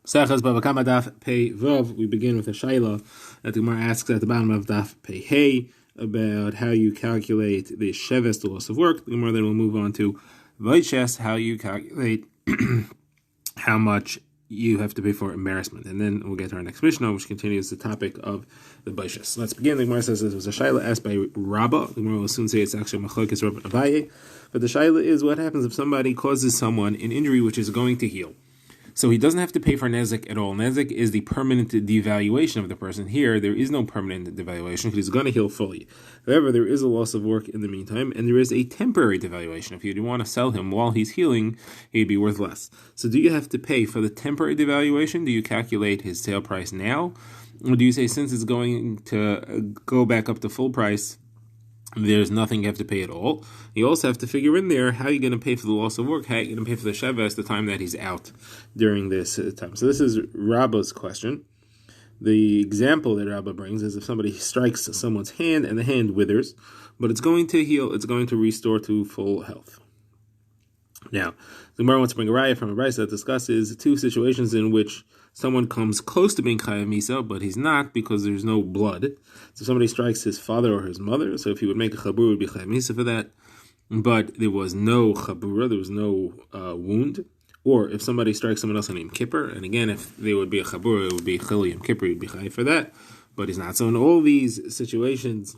Sechas Bava Kamma Daf Pei Vav. We begin with a shayla that the Gemara asks at the bottom of Daf Pei Hey about how you calculate the sheves, the loss of work. The Gemara then will move on to Vaiches, how you calculate how much you have to pay for embarrassment, and then we'll get to our next Mishnah, which continues the topic of the Vaiches. Let's begin. The Gemara says this was a shayla asked by Rabba. The Gemara will soon say it's actually Machlokes Rabba and Abaye, but the shayla is what happens if somebody causes someone an injury which is going to heal. So he doesn't have to pay for nezek at all. Nezek is the permanent devaluation of the person. Here, there is no permanent devaluation because he's going to heal fully. However, there is a loss of work in the meantime, and there is a temporary devaluation. If you want to sell him while he's healing, he'd be worth less. So do you have to pay for the temporary devaluation? Do you calculate his sale price now? Or do you say since it's going to go back up to full price, there's nothing you have to pay at all? You also have to figure in there how you're going to pay for the loss of work, how you're going to pay for the sheves the time that he's out during this time. So this is Rabba's question. The example that Rabba brings is if somebody strikes someone's hand and the hand withers, but it's going to heal, it's going to restore to full health. Now, the Gemara wants to bring a raya from a brayso that discusses two situations in which someone comes close to being chayav misa, but he's not because there's no blood. So somebody strikes his father or his mother, so if he would make a chabura, it would be chayav misa for that. But there was no chabura, there was no wound. Or if somebody strikes someone else on Yom Kippur, and again, if there would be a chabura, it would be chil Yom Kippur, he'd be chayav for that. But he's not. So in all these situations,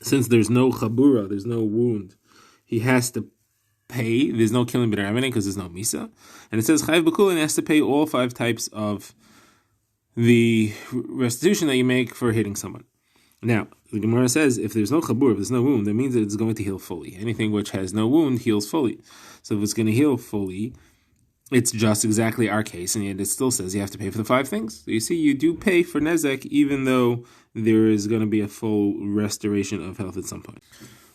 since there's no chabura, there's no wound, he has to pay. There's no killing b'derabbanan because there's no misa, and it says chayav b'kulin has to pay all 5 types of the restitution that you make for hitting someone. Now the Gemara says if there's no chabur, if there's no wound, that means that it's going to heal fully. Anything which has no wound heals fully. So if it's going to heal fully, it's just exactly our case, and yet it still says you have to pay for the 5 things. So you see, you do pay for nezek even though there is going to be a full restoration of health at some point.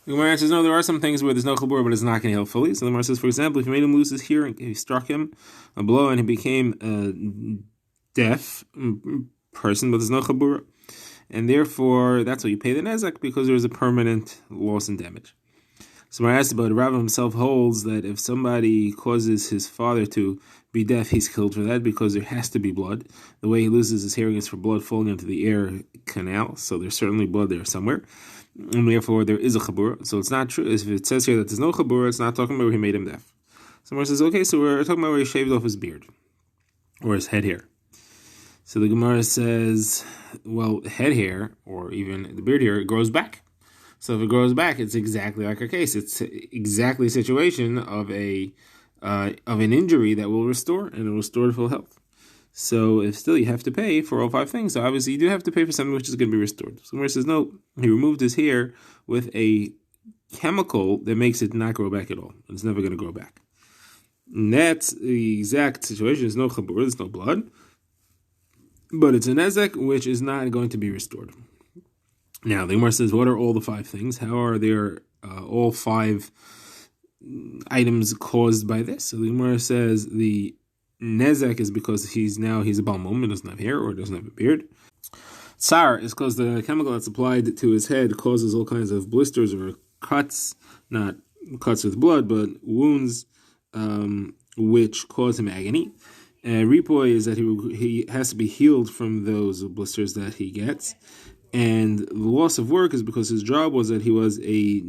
The Gemara says, no, there are some things where there's no chabur, but it's not going to heal fully. So the Gemara says, for example, if you made him lose his hearing, if you struck him a blow and he became a deaf person, but there's no chabur, and therefore that's why you pay the nezek, because there's a permanent loss and damage. So when I asked about it, Rav himself holds that if somebody causes his father to be deaf, he's killed for that because there has to be blood. The way he loses his hearing is for blood falling into the ear canal, so there's certainly blood there somewhere. And therefore there is a chabura. So it's not true. If it says here that there's no chabura, it's not talking about where he made him deaf. Someone says, okay, so we're talking about where he shaved off his beard or his head hair. So the Gemara says, well, head hair or even the beard hair, it grows back. So if it grows back, it's exactly like our case. It's exactly a situation of an injury that will restore, and it will restore to full health. So if still you have to pay for all 5 things, so obviously you do have to pay for something which is going to be restored. So Gemara says, no, he removed his hair with a chemical that makes it not grow back at all. It's never going to grow back. And that's the exact situation. There's no chabur, there's no blood, but it's a nezek which is not going to be restored. Now, the Gemara says, what are all the 5 things? How are there all 5 items caused by this? So the Gemara says the nezek is because he's a balmum, and doesn't have hair or doesn't have a beard. Tsar is because the chemical that's applied to his head causes all kinds of blisters or cuts, not cuts with blood, but wounds which cause him agony. Ripoy is that he has to be healed from those blisters that he gets. And the loss of work is because his job was that he was a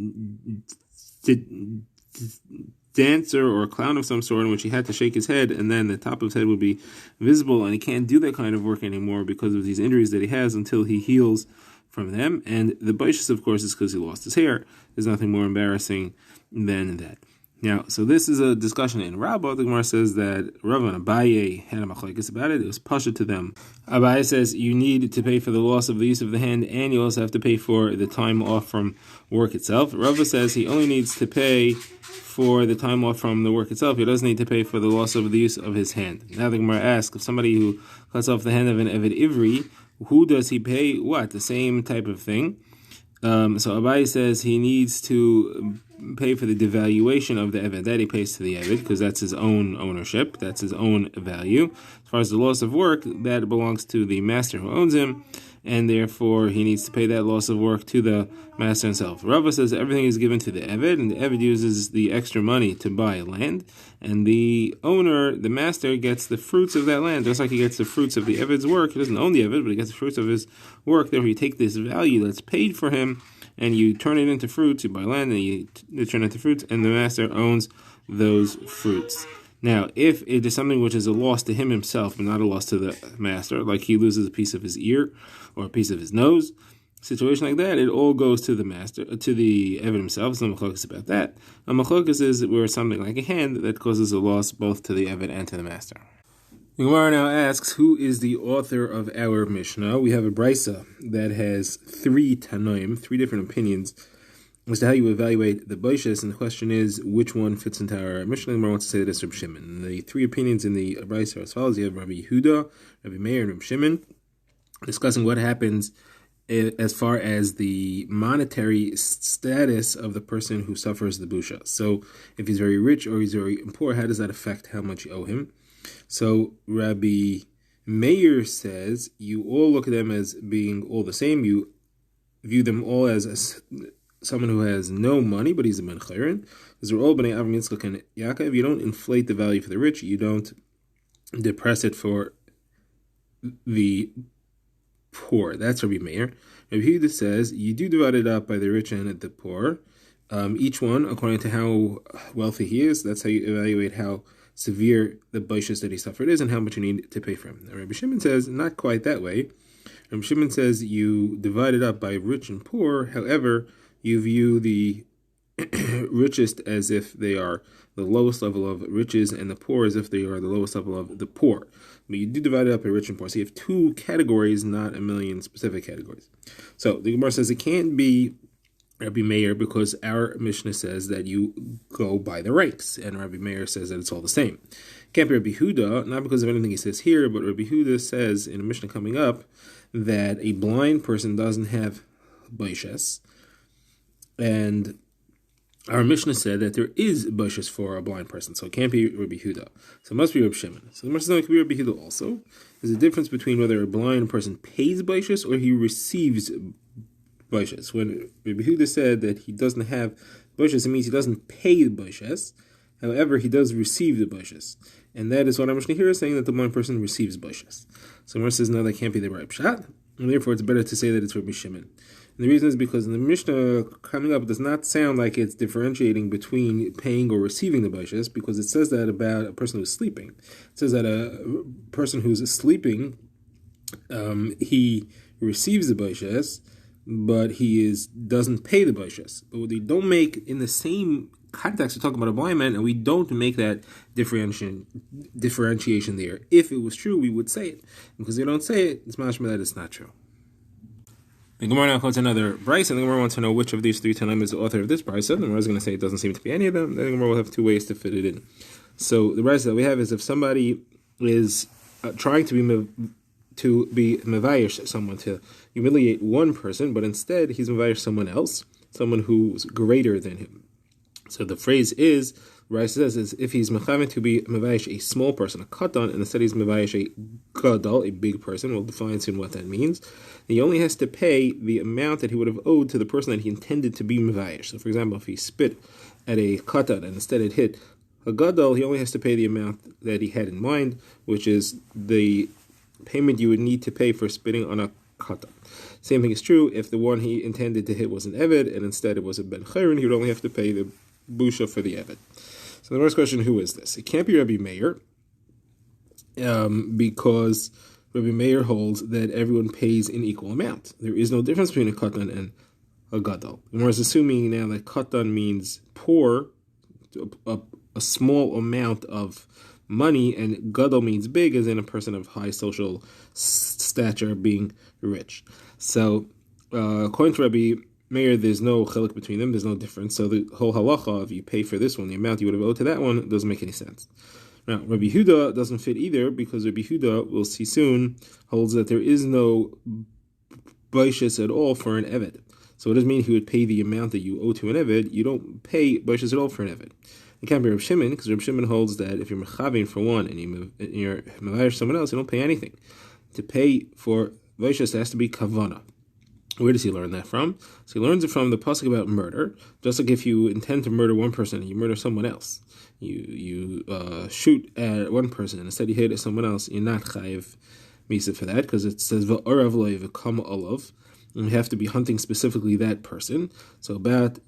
dancer or a clown of some sort in which he had to shake his head, and then the top of his head would be visible, and he can't do that kind of work anymore because of these injuries that he has until he heals from them. And the baishas, of course, is because he lost his hair. There's nothing more embarrassing than that. Now, so this is a discussion in Rabbah. The Gemara says that Rav and Abaye had a machlokes about it. It was pasha to them. Abaye says you need to pay for the loss of the use of the hand, and you also have to pay for the time off from work itself. Rav says he only needs to pay for the time off from the work itself. He doesn't need to pay for the loss of the use of his hand. Now the Gemara asks, if somebody who cuts off the hand of an Eved Ivri, who does he pay what? The same type of thing. So Abaye says he needs to pay for the devaluation of the Eved. That he pays to the Eved because that's his own ownership, that's his own value. As far as the loss of work, that belongs to the master who owns him, and therefore he needs to pay that loss of work to the master himself. Rava says everything is given to the Eved, and the Eved uses the extra money to buy land, and the owner, the master, gets the fruits of that land, just like he gets the fruits of the Eved's work. He doesn't own the Eved, but he gets the fruits of his work. Therefore, you take this value that's paid for him, and you turn it into fruits. You buy land, and you turn it into fruits, and the master owns those fruits. Now, if it is something which is a loss to him himself, but not a loss to the master, like he loses a piece of his ear or a piece of his nose, situation like that, it all goes to the master, to the Eved himself. There's no machlokas about that. A machlokas is where something like a hand that causes a loss both to the Eved and to the master. The Gemara now asks, who is the author of our Mishnah? We have a brisa that has 3 Tanoim, 3 different opinions as to how you evaluate the Boishes, and the question is, which one fits into our Mishnah? The Gemara wants to say that it's Reb Shimon. The 3 opinions in the brisa are as follows. You have Rabbi Yehuda, Rabbi Meir, and Reb Shimon, discussing what happens as far as the monetary status of the person who suffers the busha. So, if he's very rich or he's very poor, how does that affect how much you owe him? So, Rabbi Meir says, you all look at them as being all the same. You view them all as someone who has no money, but he's a ben chayrin. Because they're all bnei Avram, Yitzchak, and Yaakov. You don't inflate the value for the rich. You don't depress it for the poor. That's Rabbi Meir. Rabbi Yehuda says you do divide it up by the rich and the poor. Each one according to how wealthy he is. That's how you evaluate how severe the boishes that he suffered is and how much you need to pay for him. Now, Rabbi Shimon says not quite that way. Rabbi Shimon says you divide it up by rich and poor. However, you view the richest as if they are the lowest level of riches and the poor as if they are the lowest level of the poor. But you do divide it up by rich and poor. So you have 2 categories, not a million specific categories. So the Gemara says it can't be Rabbi Meir because our Mishnah says that you go by the ranks, and Rabbi Meir says that it's all the same. It can't be Rabbi Huda, not because of anything he says here, but Rabbi Huda says in a Mishnah coming up that a blind person doesn't have boishes. And our Mishnah said that there is boishes for a blind person, so it can't be Rabbi Huda. So it must be Rabbi Shimon. So the Mishnah says it could be Rabbi Huda also. There's a difference between whether a blind person pays boishes or he receives boishes. When Rabbi Huda said that he doesn't have boishes, it means he doesn't pay the boishes. However, he does receive the boishes. And that is what our Mishnah here is saying, that the blind person receives boishes. So Gemara says, no, that can't be the right pshat, and therefore it's better to say that it's Rabbi Shimon. And the reason is because in the Mishnah coming up, it does not sound like it's differentiating between paying or receiving the boishes, because it says that about a person who's sleeping. It says that a person who's sleeping, he receives the boishes, but he doesn't pay the boishes. But what they don't make in the same context, we're talking about a blind man, and we don't make that differentiation there. If it was true, we would say it. Because they don't say it, it's mashma that it's not true. The Gemara now quotes another brisa, and the Gemara wants to know which of these 3 Tanaim is the author of this brisa. The Gemara is going to say it doesn't seem to be any of them. Then the Gemara will have 2 ways to fit it in. So the brisa that we have is if somebody is trying to be mevayish someone, to humiliate one person, but instead he's mevayish someone else, someone who's greater than him. So the phrase is, Rice says, is if he's mechaven to be mevayish a small person, a katan, and instead he's mevayish a gadol, a big person. We'll define soon what that means. He only has to pay the amount that he would have owed to the person that he intended to be mevayish. So, for example, if he spit at a katan and instead it hit a gadol, he only has to pay the amount that he had in mind, which is the payment you would need to pay for spitting on a katan. Same thing is true if the one he intended to hit was an eved and instead it was a ben chayrin, he would only have to pay the busha for the eved. So the first question, who is this? It can't be Rabbi Meir, because Rabbi Meir holds that everyone pays an equal amount. There is no difference between a katan and a gadol. And we're assuming now that katan means poor, a small amount of money, and gadol means big, as in a person of high social stature being rich. So, according to Rabbi Meir, there's no chelik between them, there's no difference. So the whole halacha, if you pay for this one, the amount you would have owed to that one, doesn't make any sense. Now, Rabbi Huda doesn't fit either, because Rabbi Huda, we'll see soon, holds that there is no boishes at all for an eved. So it doesn't mean he would pay the amount that you owe to an eved. You don't pay boishes at all for an eved. It can't be Reb Shimon, because Reb Shimon holds that if you're mechavein for one and you're mevayish someone else, you don't pay anything. To pay for Vaishas has to be kavana. Where does he learn that from? So he learns it from the pasuk about murder. Just like if you intend to murder one person and you murder someone else, you shoot at one person and instead you hit at someone else, you're not chayiv misa for that because it says va'arav lo Bava Kamma, and you have to be hunting specifically that person. So about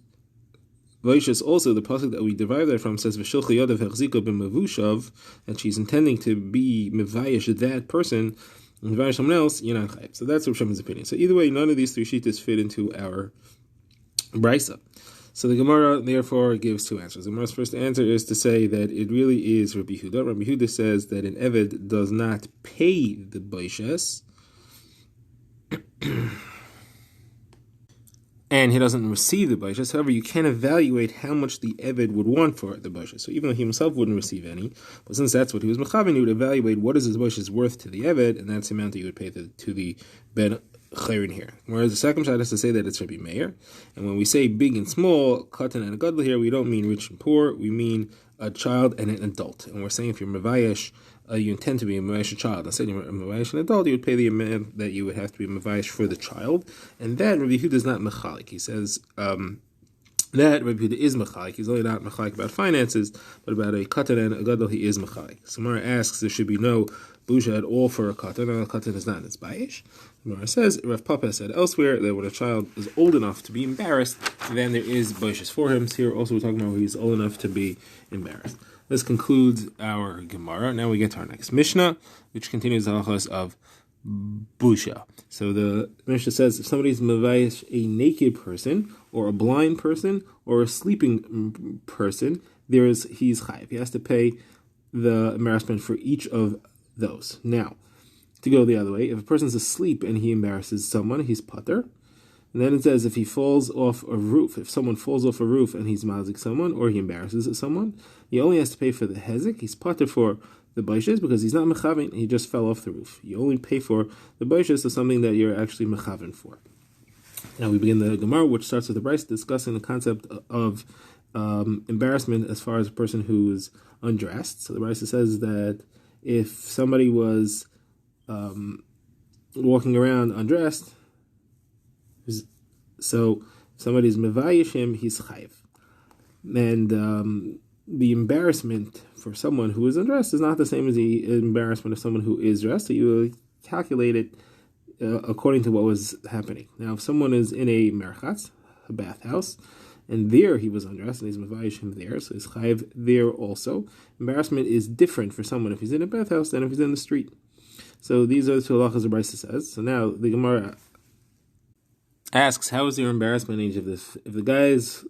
Vaishas also, the pasuk that we derive that from says v'shilcha yodav hechziko b'mavushav, that she's intending to be mevayish that person. And if someone else, you're not chayiv. So that's Rav Shimon's opinion. So either way, none of these three shittas fit into our brisa. So the Gemara therefore gives two answers. The Gemara's first answer is to say that it really is Rabbi Yehuda. Rabbi Yehuda says that an eved does not pay the baishes, and he doesn't receive the baishes. However, you can evaluate how much the eved would want for the baishes. So even though he himself wouldn't receive any, but since that's what he was mechaven, he would evaluate what is his baishes worth to the eved, and that's the amount that you would pay to the ben chayrin here. Whereas the second shot has to say that it's Rabbi Meir, and when we say big and small, katan and a gadol here, we don't mean rich and poor. We mean a child and an adult. And we're saying if you're mevayesh, you intend to be a mevayesh child. Instead, you're mevayesh an adult, you would pay the amount that you would have to be mevayesh for the child. And that Rabbi Yehuda is not mechalik. He says that Rabbi Yehuda is mechalik. He's only not mechalik about finances, but about a katan and a gadol, he is mechalik. Samara asks, there should be no busha at all for a katan, and a katan is not in its bayish. Gemara says, Rav Papa said elsewhere that when a child is old enough to be embarrassed, then there is baishas for him. So here also we're talking about when he's old enough to be embarrassed. This concludes our Gemara. Now we get to our next Mishnah, which continues the halachos of busha. So the Mishnah says if somebody's mevayish a naked person, or a blind person, or a sleeping person, he's chayiv. He has to pay the embarrassment for each of those. Now, to go the other way, if a person's asleep and he embarrasses someone, he's pater. And then it says if he falls off a roof, if someone falls off a roof and he's mazik someone, or he embarrasses someone, he only has to pay for the hezek. He's pater for the baishes because he's not mechavin, he just fell off the roof. You only pay for the baishes of something that you're actually mechavin for. Now we begin the Gemara, which starts with the Bryce discussing the concept of embarrassment as far as a person who's undressed. So the Bryce says that if somebody was walking around undressed, so if somebody's mevayish him, he's chayiv. And the embarrassment for someone who is undressed is not the same as the embarrassment of someone who is dressed. So you calculate it according to what was happening. Now, if someone is in a merchatz, a bathhouse, and there he was undressed, and he's mevayish him there, so he's chayiv there also. Embarrassment is different for someone if he's in a bathhouse than if he's in the street. So these are the two halachas the Brisa says. So now the Gemara asks, how is there embarrassment in each of this? If the guy is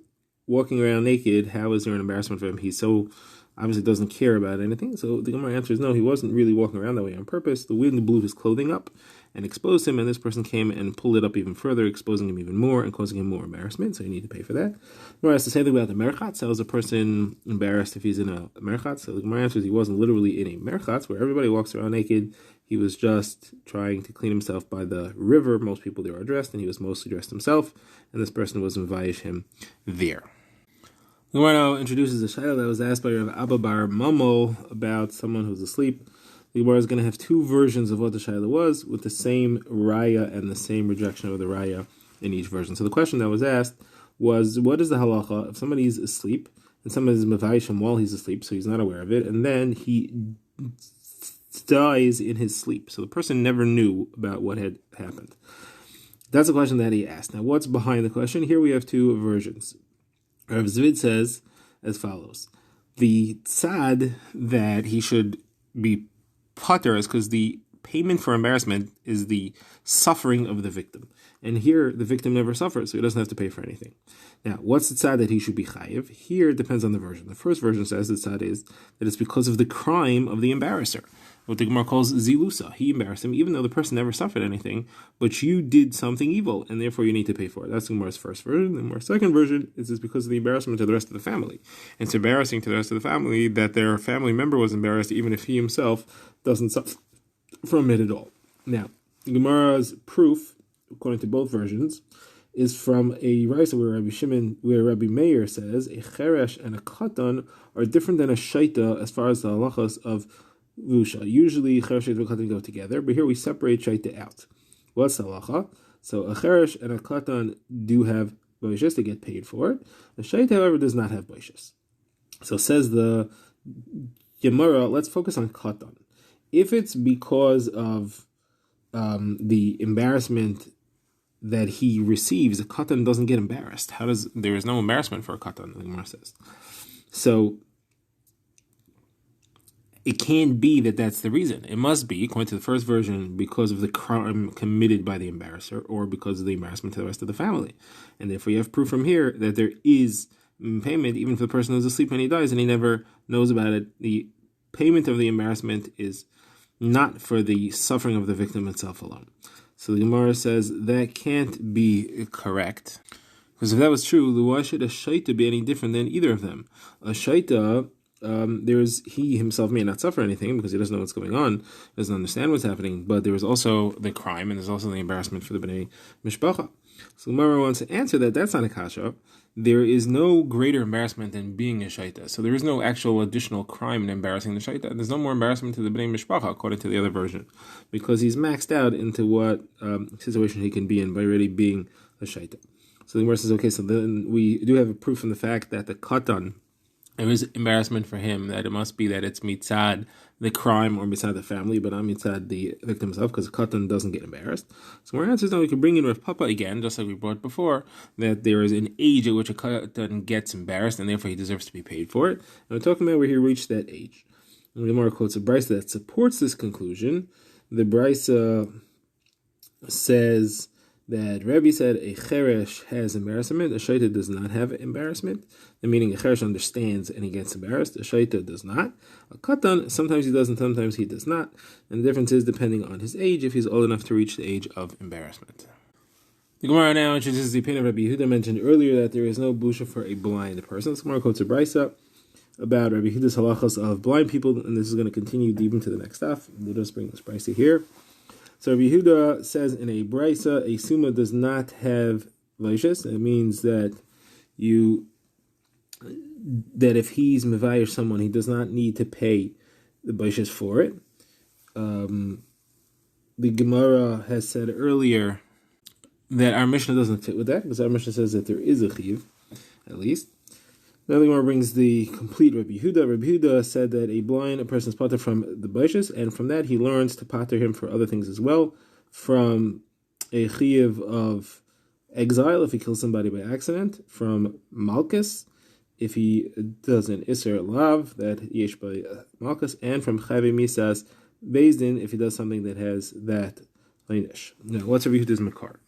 walking around naked, how is there an embarrassment for him? He so obviously doesn't care about anything. So the Gemara answers, no, he wasn't really walking around that way on purpose. The wind blew his clothing up and exposed him, and this person came and pulled it up even further, exposing him even more and causing him more embarrassment, so you need to pay for that. Gemara has the same thing about the merchatz. How is a person embarrassed if he's in a merchatz? So the Gemara answers, he wasn't literally in a merchatz where everybody walks around naked. He was just trying to clean himself by the river. Most people there are dressed, and he was mostly dressed himself, and this person was mevayish him there. The Gemara now introduces a shayla that was asked by Rav Abba bar Mamo about someone who's asleep. The Gemara is going to have two versions of what the shayla was, with the same raya and the same rejection of the raya in each version. So the question that was asked was, what is the halacha if somebody's asleep and somebody's mevayish him while he's asleep, so he's not aware of it, and then he dies in his sleep, so the person never knew about what had happened? That's a question that he asked. Now, what's behind the question? Here we have two versions. Rav Zvid says as follows: the tzad that he should be pater is because the payment for embarrassment is the suffering of the victim, and here the victim never suffers, so he doesn't have to pay for anything. Now, what's the tzad that he should be chayiv? Here it depends on the version. The first version says the tzad is that it's because of the crime of the embarrasser, what the Gemara calls zilusa. He embarrassed him, even though the person never suffered anything, but you did something evil, and therefore you need to pay for it. That's the Gemara's first version. The Gemara's second version is because of the embarrassment to the rest of the family. And it's embarrassing to the rest of the family that their family member was embarrassed, even if he himself doesn't suffer from it at all. Now, the Gemara's proof, according to both versions, is from a Raisa where Rabbi Meir says a cheresh and a katan are different than a shaita as far as the halachas of Vusha. Usually cheresh and katan go together, but here we separate shaita out. What's the halacha? So a cheresh and a katan do have boishes to get paid for it. A shait, however, does not have boishes. So says the Gemara, let's focus on katan. If it's because of the embarrassment that he receives, a katan doesn't get embarrassed. There is no embarrassment for a katan, the Gemara says. So it can't be that that's the reason. It must be, according to the first version, because of the crime committed by the embarrasser or because of the embarrassment to the rest of the family. And therefore you have proof from here that there is payment even for the person who's asleep when he dies and he never knows about it. The payment of the embarrassment is not for the suffering of the victim itself alone. So the Gemara says that can't be correct. Because if that was true, why should a shaita be any different than either of them? A shaita, he himself may not suffer anything because he doesn't know what's going on, doesn't understand what's happening, but there is also the crime and there's also the embarrassment for the Bnei Mishpacha. So Gemara wants to answer that that's not a kasha. There is no greater embarrassment than being a shaita. So there is no actual additional crime in embarrassing the shaita. There's no more embarrassment to the Bnei Mishpacha, according to the other version, because he's maxed out into what situation he can be in by already being a shaita. So the Gemara says, okay, so then we do have a proof from the fact that the katan, there is embarrassment for him, that it must be that it's mitzad the crime or mitzad the family, but not mitzad the victim himself, because katan doesn't get embarrassed. So our answer is now we can bring in Rav Papa again, just like we brought before, that there is an age at which a katan gets embarrassed, and therefore he deserves to be paid for it. And we're talking about where he reached that age. And the Gemara quotes a brisa that supports this conclusion. The brisa says that Rabbi said a cheresh has embarrassment, a shaita does not have embarrassment. The meaning a cheresh understands and he gets embarrassed, a shaita does not. A katan, sometimes he does and sometimes he does not. And the difference is depending on his age, if he's old enough to reach the age of embarrassment. The Gemara now introduces the opinion of Rabbi Yehuda mentioned earlier that there is no busha for a blind person. So Gemara quotes a brisa about Rabbi Yehuda's halachas of blind people, and this is going to continue deep into the next stuff. We'll just bring this brisa here. So Rabbi Yehuda says in a brisa, a suma does not have vaishas. It means that if he's mevayish someone, he does not need to pay the vaishas for it. The Gemara has said earlier that our Mishnah doesn't fit with that, because our Mishnah says that there is a chiv, at least. Now the Gemara brings the complete Rabbi Yehuda. Rabbi Yehuda said that a person is pater from the baishas, and from that he learns to pater him for other things as well, from a chiv of exile if he kills somebody by accident, from malchus if he does an iser lav that yesh by malchus, and from chayve misas bezdin if he does something that has that leinish. Now, what's Rabbi Yehuda's makar?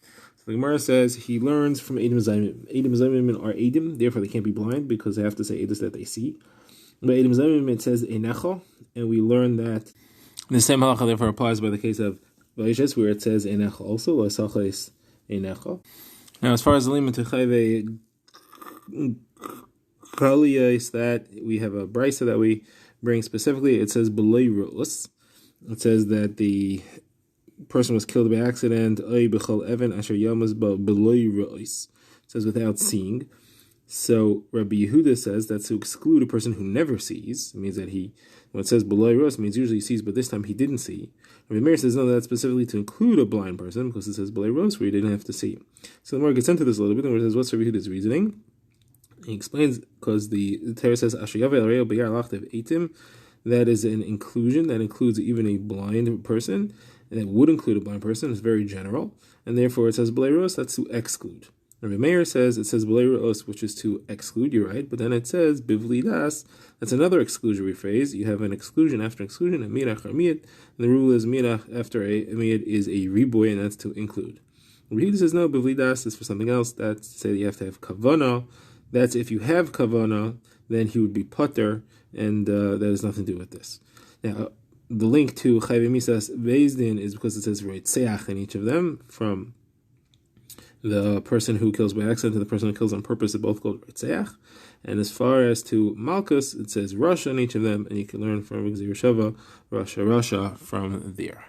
The Gemara says he learns from Eidim Zaymim. Eidim Zaymim are Eidim, therefore they can't be blind because they have to say Eidus that they see. But Eidim Zaymim it says Einecho, and we learn that the same halacha therefore applies by the case of Vaishes, where it says Einecho also, Lasachais Einecho. Now, as far as the limit to Chayve Kaliyais, that we have a brisa that we bring specifically, it says B'lei Ru'us. It says that the person was killed by accident. It says without seeing. So Rabbi Yehuda says that's to exclude a person who never sees. It means that when it says below ros, means usually he sees, but this time he didn't see. Rabbi Meir says no, that's specifically to include a blind person because it says below ros where he didn't have to see. So the more gets into this a little bit, and says what's Rabbi Yehuda's reasoning? He explains because the Torah says that is an inclusion that includes even a blind person. And it would include a blind person. It's very general, and therefore it says bleiros. That's to exclude. Rabbi Meir says it says bleiros, which is to exclude. You're right, but then it says bivli das. That's another exclusionary phrase. You have an exclusion after exclusion, a mirach or miyat, and the rule is mirach after a miyat is a riboy, and that's to include. Rabbi Yehuda says no, bivli das is for something else. That's to say that you have to have kavana. That's if you have kavana, then he would be potter, and that has nothing to do with this. Now, the link to Chayve Misas Bezdin is because it says Reitzeach in each of them, from the person who kills by accident to the person who kills on purpose, they both called Reitzeach. And as far as to Malchus, it says Rasha in each of them, and you can learn from Gzir Shava, Rasha from there.